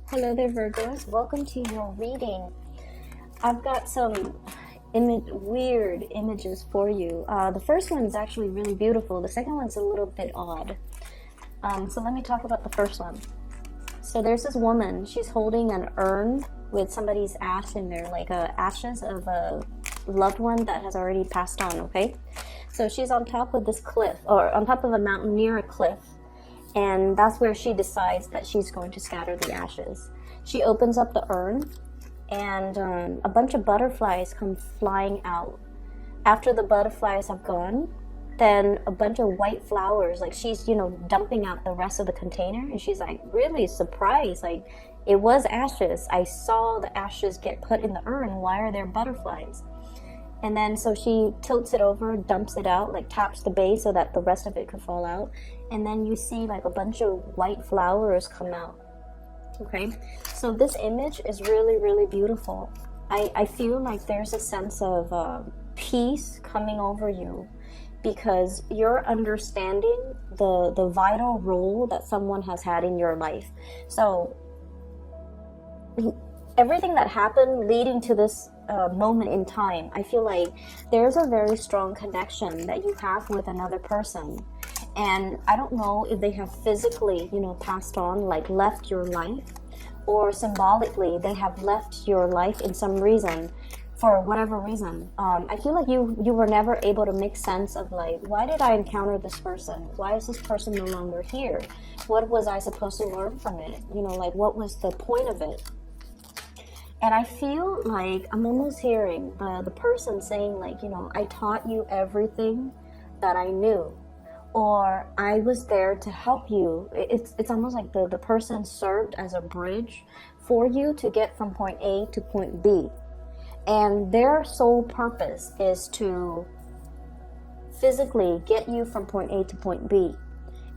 Hello there, Virgos. Welcome to your reading. I've got some weird images for you. The first one is actually really beautiful. The second one's a little bit odd. So let me talk about the first one. So there's this woman. She's holding an urn with somebody's ash in there, like ashes of a loved one that has already passed on, okay? So she's on top of this cliff, or on top of a mountain near a cliff. And that's where she decides that she's going to scatter the ashes. She opens up the urn, and a bunch of butterflies come flying out. After the butterflies have gone, then a bunch of white flowers, like she's, dumping out the rest of the container, and she's like really surprised, like it was ashes. I saw the ashes get put in the urn. Why are there butterflies? And then so she tilts it over, dumps it out, like taps the base so that the rest of it could fall out. And then you see like a bunch of white flowers come out. Okay, so this image is really, really beautiful. I feel like there's a sense of peace coming over you because you're understanding the vital role that someone has had in your life. So everything that happened leading to this moment in time, I feel like there's a very strong connection that you have with another person. And I don't know if they have physically, passed on, like left your life, or symbolically they have left your life in some reason, for whatever reason. I feel like you were never able to make sense of like, why did I encounter this person? Why is this person no longer here? What was I supposed to learn from it? Like what was the point of it? And I feel like I'm almost hearing the person saying like, I taught you everything that I knew, or I was there to help you. It's almost like the person served as a bridge for you to get from point A to point B. And their sole purpose is to physically get you from point A to point B.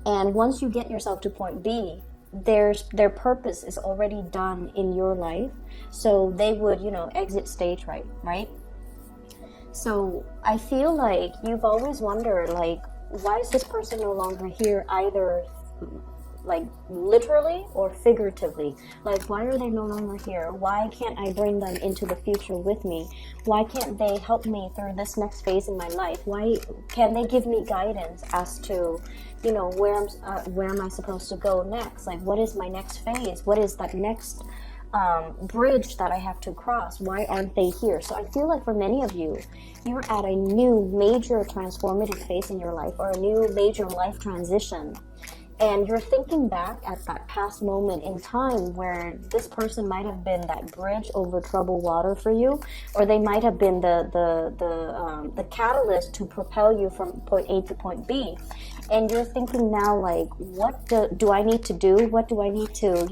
And once you get yourself to point B, their purpose is already done in your life, so they would exit stage right. So I feel like you've always wondered, like, why is this person no longer here, either like literally or figuratively? Like, why are they no longer here? Why can't I bring them into the future with me? Why can't they help me through this next phase in my life? Why can they give me guidance as to where am I supposed to go next? Like, what is my next phase? What is that next bridge that I have to cross? Why aren't they here? So I feel like for many of you, you're at a new major transformative phase in your life, or a new major life transition. And you're thinking back at that past moment in time where this person might have been that bridge over troubled water for you, or they might have been the catalyst to propel you from point A to point B. And you're thinking now, like, what do I need to do? What do I need to,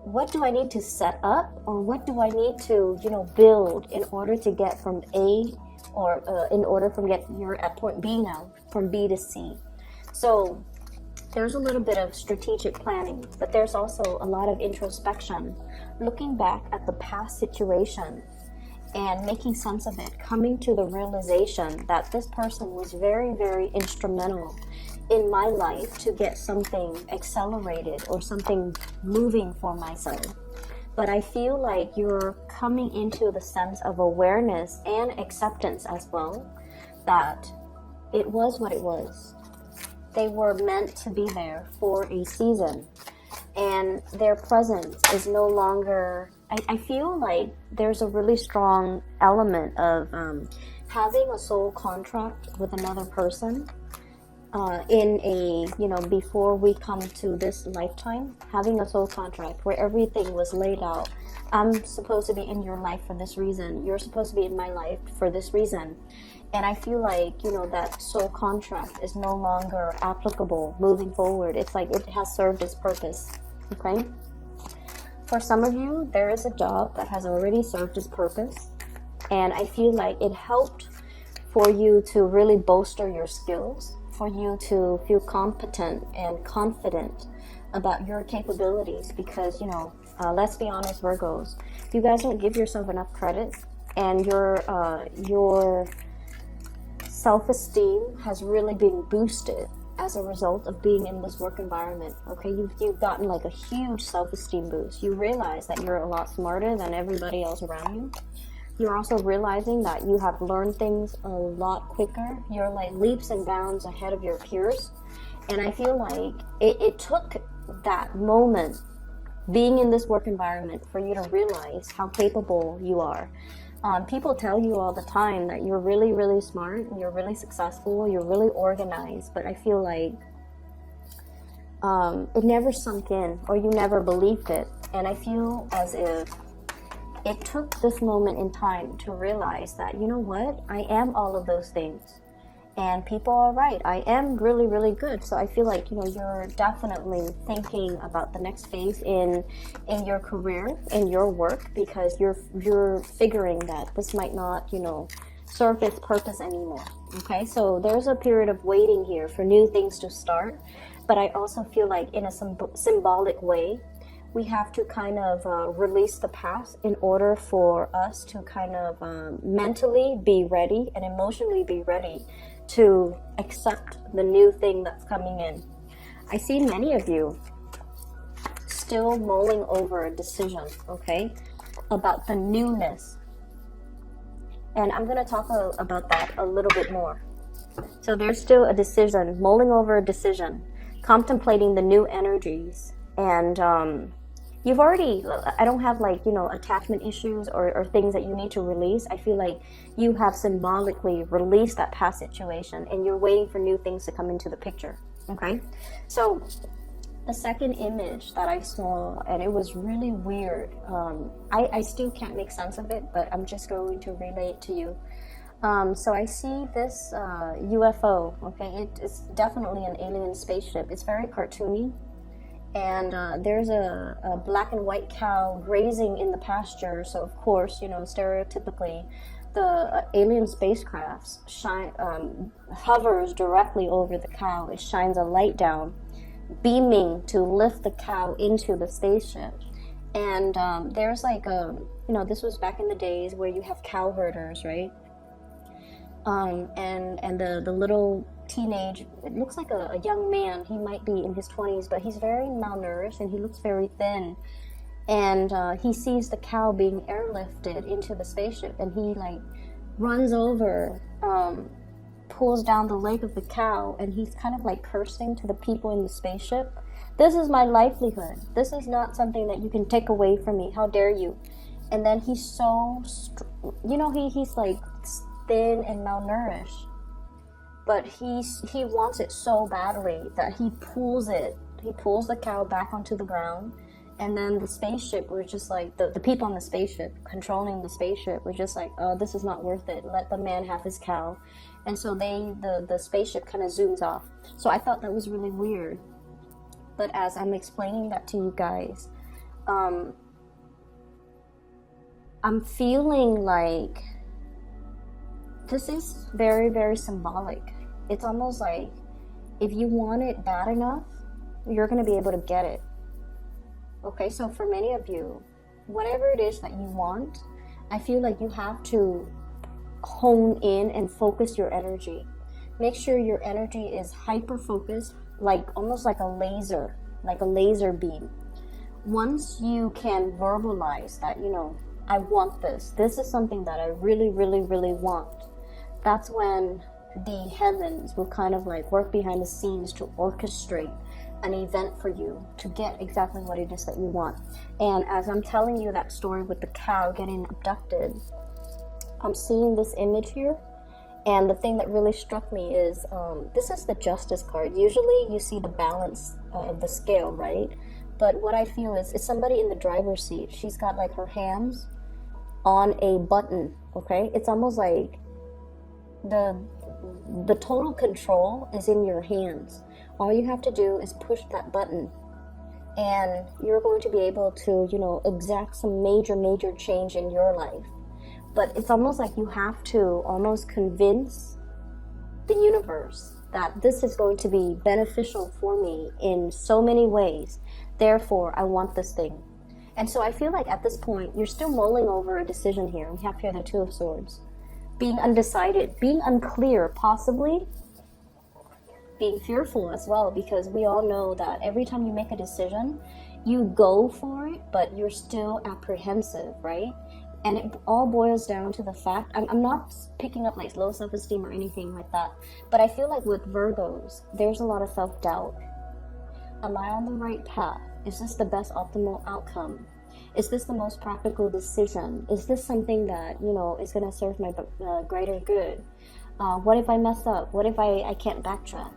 what do I need to set up, or what do I need to, build in order to get from A, or in order from you're at point B now, from B to C. So there's a little bit of strategic planning, but there's also a lot of introspection, looking back at the past situation and making sense of it, coming to the realization that this person was very, very instrumental in my life to get something accelerated or something moving for myself. But I feel like you're coming into the sense of awareness and acceptance as well, that it was what it was. They were meant to be there for a season, and their presence is no longer, I feel like there's a really strong element of having a soul contract with another person in a, before we come to this lifetime, having a soul contract where everything was laid out. I'm supposed to be in your life for this reason. You're supposed to be in my life for this reason. And I feel like, that soul contract is no longer applicable moving forward. It's like it has served its purpose, okay? For some of you, there is a job that has already served its purpose. And I feel like it helped for you to really bolster your skills, for you to feel competent and confident about your capabilities. Because, let's be honest, Virgos, you guys don't give yourself enough credit, and your self-esteem has really been boosted as a result of being in this work environment. Okay, you've gotten like a huge self-esteem boost. You realize that you're a lot smarter than everybody else around you. You're also realizing that you have learned things a lot quicker. You're like leaps and bounds ahead of your peers. And I feel like it took that moment, being in this work environment, for you to realize how capable you are. People tell you all the time that you're really, really smart, you're really successful, you're really organized, but I feel like it never sunk in, or you never believed it. And I feel as if it took this moment in time to realize that, you know what, I am all of those things. And people are right, I am really, really good. So I feel like, you know, you're definitely thinking about the next phase in your career, in your work, because you're figuring that this might not, you know, serve its purpose anymore. Okay, so there's a period of waiting here for new things to start. But I also feel like in a symbolic way, we have to kind of release the past in order for us to kind of mentally be ready and emotionally be ready to accept the new thing that's coming in. I see many of you still mulling over a decision, okay, about the newness. And I'm going to talk about that a little bit more. So there's still a decision, mulling over a decision, contemplating the new energies. And you've already, I don't have like, you know, attachment issues or things that you need to release. I feel like you have symbolically released that past situation and you're waiting for new things to come into the picture. Okay, so the second image that I saw, and it was really weird, I still can't make sense of it, but I'm just going to relay it to you. So I see this UFO, okay, it's definitely an alien spaceship. It's very cartoony. And there's a black and white cow grazing in the pasture. So of course, you know, stereotypically, the alien spacecraft hovers directly over the cow. It shines a light down, beaming to lift the cow into the spaceship. And there's like you know, this was back in the days where you have cow herders, right? And the little teenage, it looks like a young man, he might be in his 20s, but he's very malnourished and he looks very thin, and he sees the cow being airlifted into the spaceship, and he like runs over, pulls down the leg of the cow, and he's kind of like cursing to the people in the spaceship. This is my livelihood, this is not something that you can take away from me, how dare you. And then he's so you know, he's like thin and malnourished, but he wants it so badly that he pulls the cow back onto the ground. And then the spaceship was just like, the people on the spaceship, controlling the spaceship, were just like, oh, this is not worth it, let the man have his cow. And so the spaceship kind of zooms off. So I thought that was really weird. But as I'm explaining that to you guys, I'm feeling like this is very, very symbolic. It's almost like if you want it bad enough, you're going to be able to get it. Okay, so for many of you, whatever it is that you want, I feel like you have to hone in and focus your energy. Make sure your energy is hyper-focused, like almost like a laser beam. Once you can verbalize that, you know, I want this. This is something that I really, really, really want. That's when the heavens will kind of like work behind the scenes to orchestrate an event for you to get exactly what it is that you want. And as I'm telling you that story with the cow getting abducted, I'm seeing this image here. And the thing that really struck me is, this is the Justice card. Usually you see the balance of the scale, right? But what I feel is, it's somebody in the driver's seat. She's got like her hands on a button, okay? It's almost like the total control is in your hands. All you have to do is push that button, and you're going to be able to, you know, exact some major change in your life. But it's almost like you have to almost convince the universe that this is going to be beneficial for me in so many ways. Therefore, I want this thing. And so I feel like at this point, you're still mulling over a decision here. We have here the Two of Swords. Being undecided, being unclear, possibly being fearful as well, because we all know that every time you make a decision, you go for it, but you're still apprehensive, right? And it all boils down to the fact, I'm not picking up like low self-esteem or anything like that, but I feel like with Virgos, there's a lot of self-doubt. Am I on the right path? Is this the best optimal outcome? Is this the most practical decision? Is this something that, you know, is going to serve my greater good? What if I mess up? What if I can't backtrack?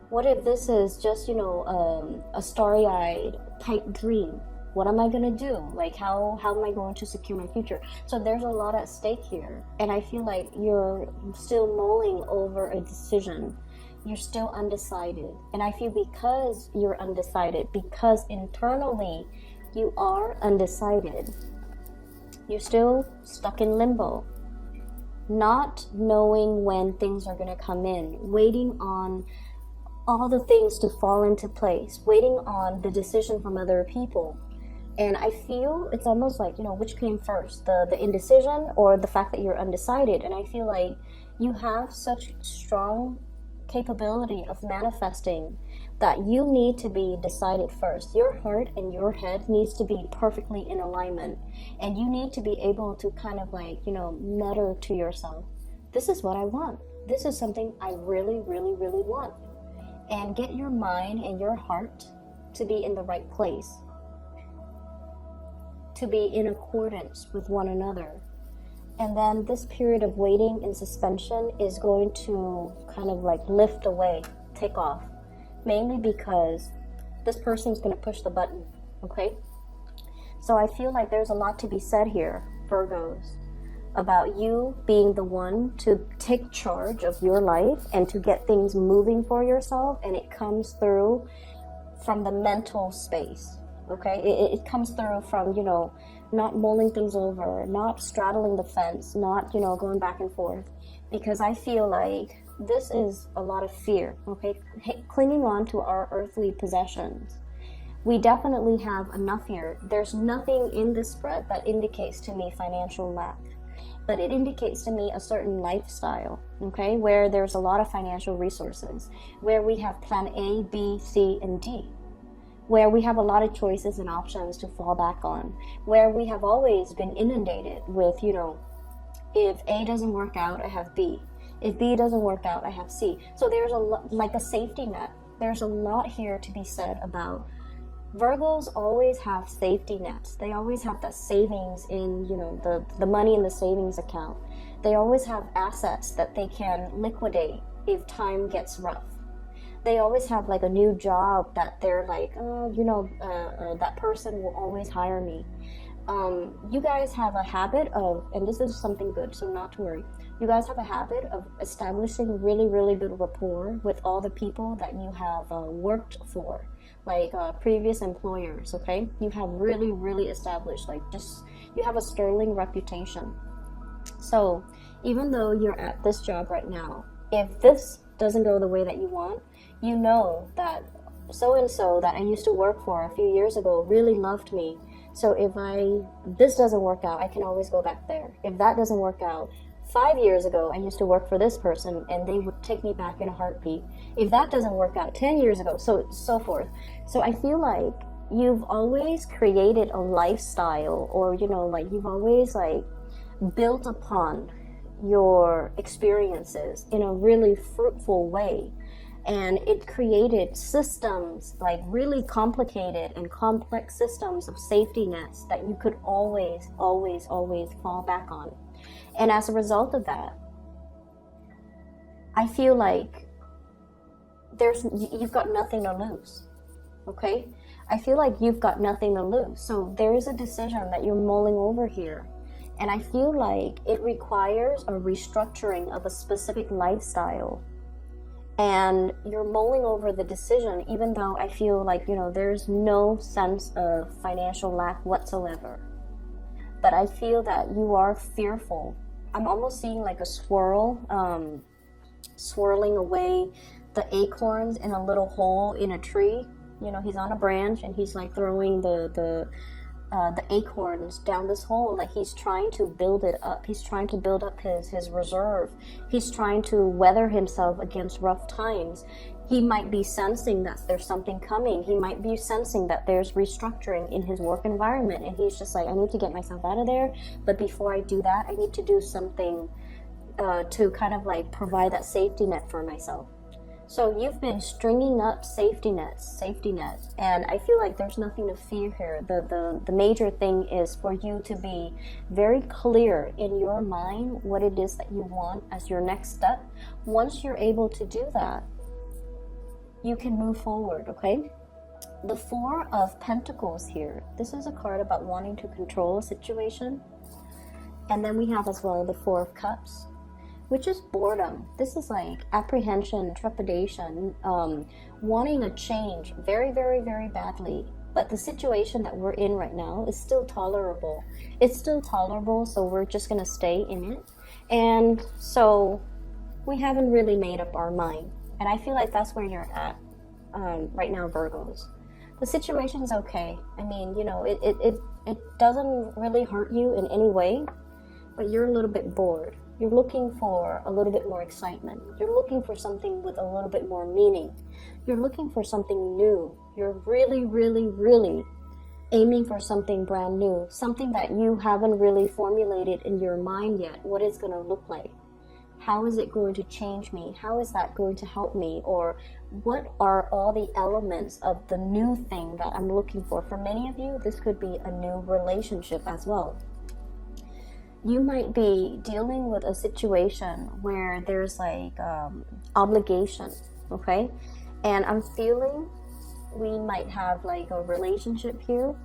What if this is just, you know, a starry-eyed pipe dream? What am I going to do? Like, how am I going to secure my future? So there's a lot at stake here. And I feel like you're still mulling over a decision. You're still undecided. And I feel because you're undecided, because internally you are undecided, you're still stuck in limbo. Not knowing when things are going to come in, waiting on all the things to fall into place, waiting on the decision from other people. And I feel it's almost like, you know, which came first, the indecision or the fact that you're undecided. And I feel like you have such strong capability of manifesting that you need to be decided first. Your heart and your head needs to be perfectly in alignment. And you need to be able to kind of like, you know, mutter to yourself, this is what I want. This is something I really, really, really want. And get your mind and your heart to be in the right place, to be in accordance with one another. And then this period of waiting and suspension is going to kind of like lift away, take off, mainly because this person's going to push the button, okay? So I feel like there's a lot to be said here, Virgos, about you being the one to take charge of your life and to get things moving for yourself. And it comes through from the mental space, okay? It comes through from, you know, not mulling things over, not straddling the fence, not, you know, going back and forth. Because I feel like this is a lot of fear, okay? Clinging on to our earthly possessions. We definitely have enough here. There's nothing in this spread that indicates to me financial lack, but it indicates to me a certain lifestyle, okay? Where there's a lot of financial resources, where we have plan A, B, C, and D, where we have a lot of choices and options to fall back on, where we have always been inundated with, you know, if A doesn't work out, I have B. If B doesn't work out, I have C. So there's like a safety net. There's a lot here to be said about Virgos always have safety nets. They always have that savings in, you know, the money in the savings account. They always have assets that they can liquidate if time gets rough. They always have like a new job that they're like, oh, you know, that person will always hire me. You guys have a habit of, and this is something good, so not to worry. You guys have a habit of establishing really, really good rapport with all the people that you have worked for, like previous employers, okay? You have really, really established, like just, you have a sterling reputation. So even though you're at this job right now, if this doesn't go the way that you want, you know that so-and-so that I used to work for a few years ago really loved me. So if this doesn't work out, I can always go back there. If that doesn't work out, 5 years ago, I used to work for this person and they would take me back in a heartbeat. If that doesn't work out, 10 years ago, so forth. So I feel like you've always created a lifestyle, or, you know, like you've always like built upon your experiences in a really fruitful way. And it created systems, like really complicated and complex systems of safety nets that you could always, always, always fall back on. And as a result of that, I feel like you've got nothing to lose, okay? I feel like you've got nothing to lose. So there is a decision that you're mulling over here. And I feel like it requires a restructuring of a specific lifestyle. And you're mulling over the decision, even though I feel like, you know, there's no sense of financial lack whatsoever. But I feel that you are fearful. I'm almost seeing like a squirrel swirling away the acorns in a little hole in a tree. You know, he's on a branch and he's like throwing the the acorns down this hole. Like he's trying to build it up. He's trying to build up his reserve. He's trying to weather himself against rough times. He might be sensing that there's something coming. He might be sensing that there's restructuring in his work environment. And he's just like, I need to get myself out of there. But before I do that, I need to do something to kind of like provide that safety net for myself. So you've been stringing up safety nets, and I feel like there's nothing to fear here. The major thing is for you to be very clear in your mind what it is that you want as your next step. Once you're able to do that, you can move forward, okay? The Four of Pentacles here. This is a card about wanting to control a situation. And then we have as well the Four of Cups, which is boredom. This is like apprehension, trepidation, wanting a change very, very, very badly. But the situation that we're in right now is still tolerable. It's still tolerable, so we're just gonna stay in it. And so we haven't really made up our mind. And I feel like that's where you're at right now, Virgos. The situation's okay. I mean, you know, it doesn't really hurt you in any way, but you're a little bit bored. You're looking for a little bit more excitement. You're looking for something with a little bit more meaning. You're looking for something new. You're really, really, really aiming for something brand new, something that you haven't really formulated in your mind yet, what it's going to look like. How is it going to change me? How is that going to help me? Or what are all the elements of the new thing that I'm looking for? For many of you, this could be a new relationship as well. You might be dealing with a situation where there's like obligation, okay? And I'm feeling we might have like a relationship here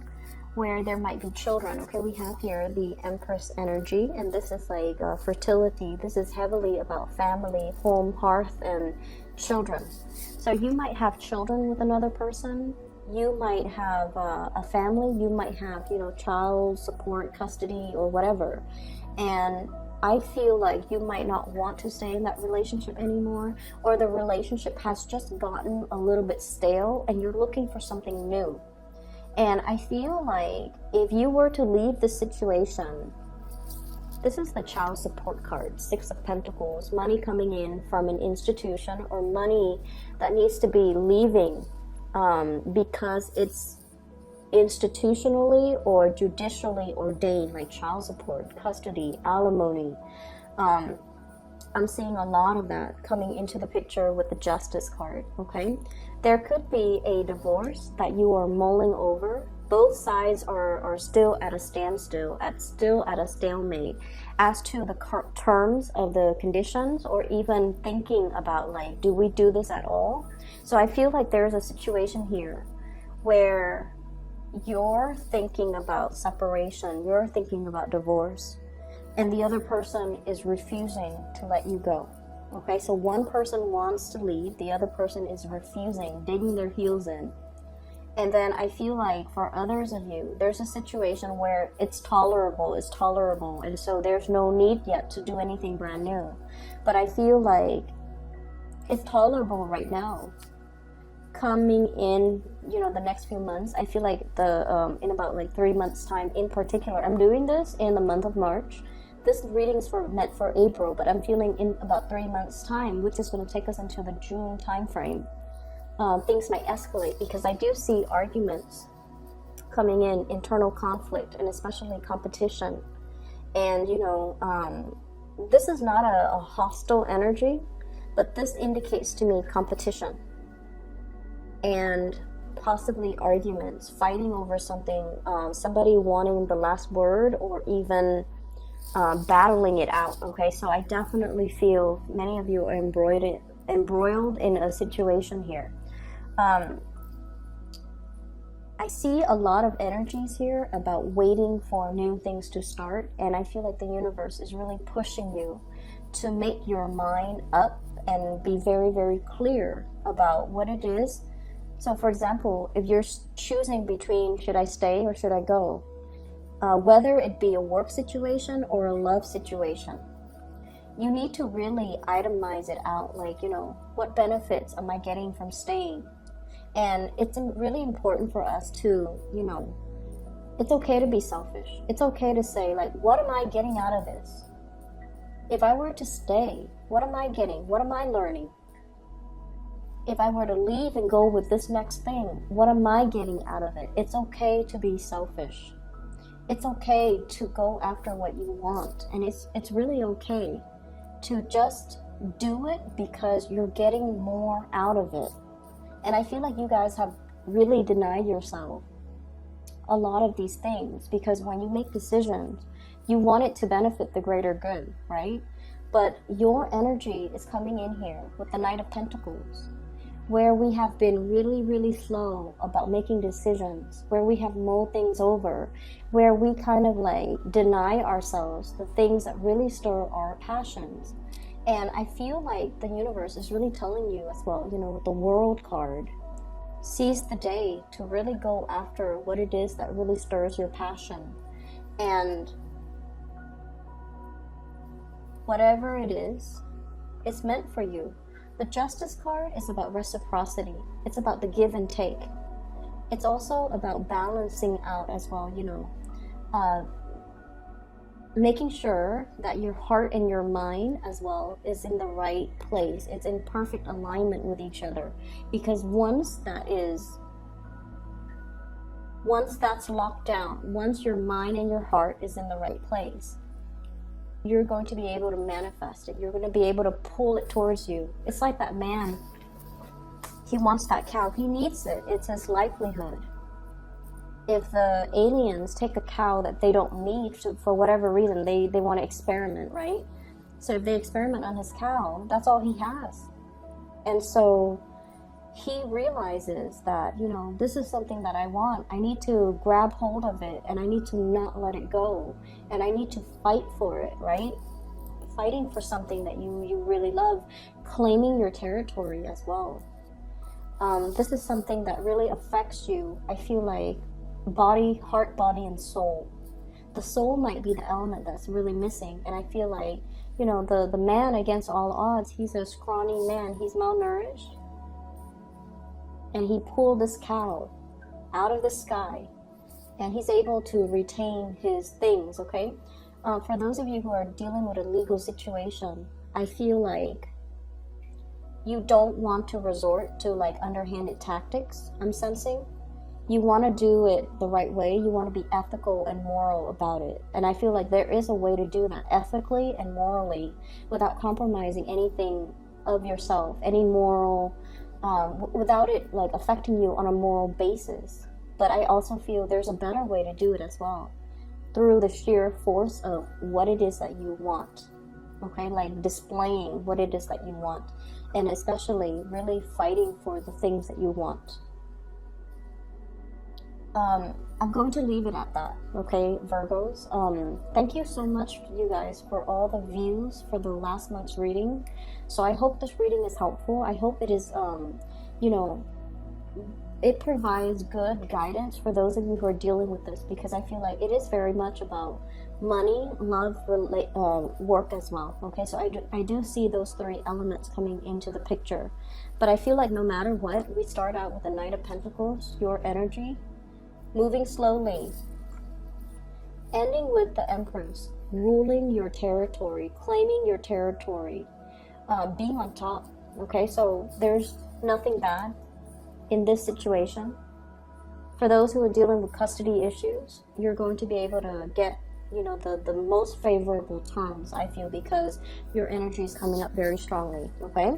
where there might be children, okay? We have here the Empress energy, and this is like fertility. This is heavily about family, home, hearth, and children. So you might have children with another person. You might have a family. You might have, you know, child support, custody, or whatever. And I feel like you might not want to stay in that relationship anymore, or the relationship has just gotten a little bit stale and you're looking for something new. And I feel like if you were to leave this situation, this is the child support card, Six of Pentacles, money coming in from an institution or money that needs to be leaving because it's institutionally or judicially ordained, like child support, custody, alimony. I'm seeing a lot of that coming into the picture with the Justice card, okay? There could be a divorce that you are mulling over. Both sides are still at a standstill, still at a stalemate as to the terms of the conditions, or even thinking about like, do we do this at all? So I feel like there's a situation here where you're thinking about separation, you're thinking about divorce, and the other person is refusing to let you go. Okay, so one person wants to leave, the other person is refusing, digging their heels in. And then I feel like for others of you, there's a situation where it's tolerable, and so there's no need yet to do anything brand new. But I feel like it's tolerable right now. Coming in, you know, the next few months, I feel like in about like 3 months time in particular, I'm doing this in the month of March. This reading is meant for April, but I'm feeling in about 3 months time, which is going to take us into the June time frame. Things might escalate because I do see arguments coming in, internal conflict, and especially competition. And, you know, this is not a hostile energy, but this indicates to me competition and possibly arguments, fighting over something, somebody wanting the last word, or even battling it out, okay? So I definitely feel many of you are embroiled in a situation here. I see a lot of energies here about waiting for new things to start, and I feel like the universe is really pushing you to make your mind up and be very, very clear about what it is. So for example, if you're choosing between should I stay or should I go, whether it be a work situation or a love situation, you need to really itemize it out, like, you know, what benefits am I getting from staying? And it's really important for us to, you know, It's okay to be selfish. It's okay to say, like, what am I getting out of this? If I were to stay, what am I getting? What am I learning? If I were to leave and go with this next thing, what am I getting out of it? It's okay to be selfish. It's okay to go after what you want. And it's really okay to just do it because you're getting more out of it. And I feel like you guys have really denied yourself a lot of these things, because when you make decisions, you want it to benefit the greater good, right? But your energy is coming in here with the Knight of Pentacles, where we have been really, really slow about making decisions, where we have mulled things over, where we kind of like deny ourselves the things that really stir our passions. And I feel like the universe is really telling you as well, you know, with the World card, seize the day to really go after what it is that really stirs your passion. And whatever it is, it's meant for you. The Justice card is about reciprocity. It's about the give and take. It's also about balancing out as well, you know, making sure that your heart and your mind as well is in the right place. It's in perfect alignment with each other. Because once that's locked down, once your mind and your heart is in the right place, you're going to be able to manifest it. You're going to be able to pull it towards you. It's like that man. He wants that cow. He needs it. It's his livelihood. If the aliens take a cow that they don't need for whatever reason, they want to experiment, right? So if they experiment on his cow, that's all he has. And so he realizes that, you know, this is something that I want. I need to grab hold of it, and I need to not let it go. And I need to fight for it, right? Fighting for something that you really love. Claiming your territory as well. This is something that really affects you, I feel like, body, heart, body, and soul. The soul might be the element that's really missing. And I feel like, you know, the man against all odds, he's a scrawny man. He's malnourished. And he pulled this cow out of the sky. And he's able to retain his things, okay? For those of you who are dealing with a legal situation, I feel like you don't want to resort to like underhanded tactics, I'm sensing. You want to do it the right way. You want to be ethical and moral about it. And I feel like there is a way to do that ethically and morally without compromising anything of yourself, any moral, without it like affecting you on a moral basis. But I also feel there's a better way to do it as well, through the sheer force of what it is that you want. Okay, like displaying what it is that you want, and especially really fighting for the things that you want. I'm going to leave it at that, okay, Virgos. Thank you so much, you guys, for all the views for the last month's reading. So I hope this reading is helpful. I hope it is, you know, it provides good guidance for those of you who are dealing with this, because I feel like it is very much about money, love, work as well. Okay, so I do see those three elements coming into the picture. But I feel like no matter what, we start out with the Knight of Pentacles, your energy, moving slowly, ending with the Empress, ruling your territory, claiming your territory, being on top. Okay, so there's nothing bad in this situation. For those who are dealing with custody issues, you're going to be able to get, you know, the most favorable terms, I feel, because your energy is coming up very strongly. Okay,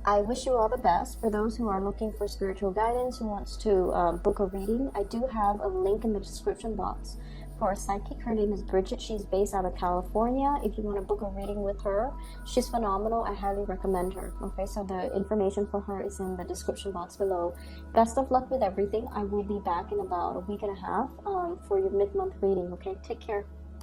I wish you all the best. For those who are looking for spiritual guidance, who wants to book a reading, I do have a link in the description box for a psychic. Her name is Bridget. She's based out of California. If you want to book a reading with her, she's phenomenal. I highly recommend her. Okay, so the information for her is in the description box below. Best of luck with everything. I will be back in about a week and a half for your mid-month reading. Okay, take care.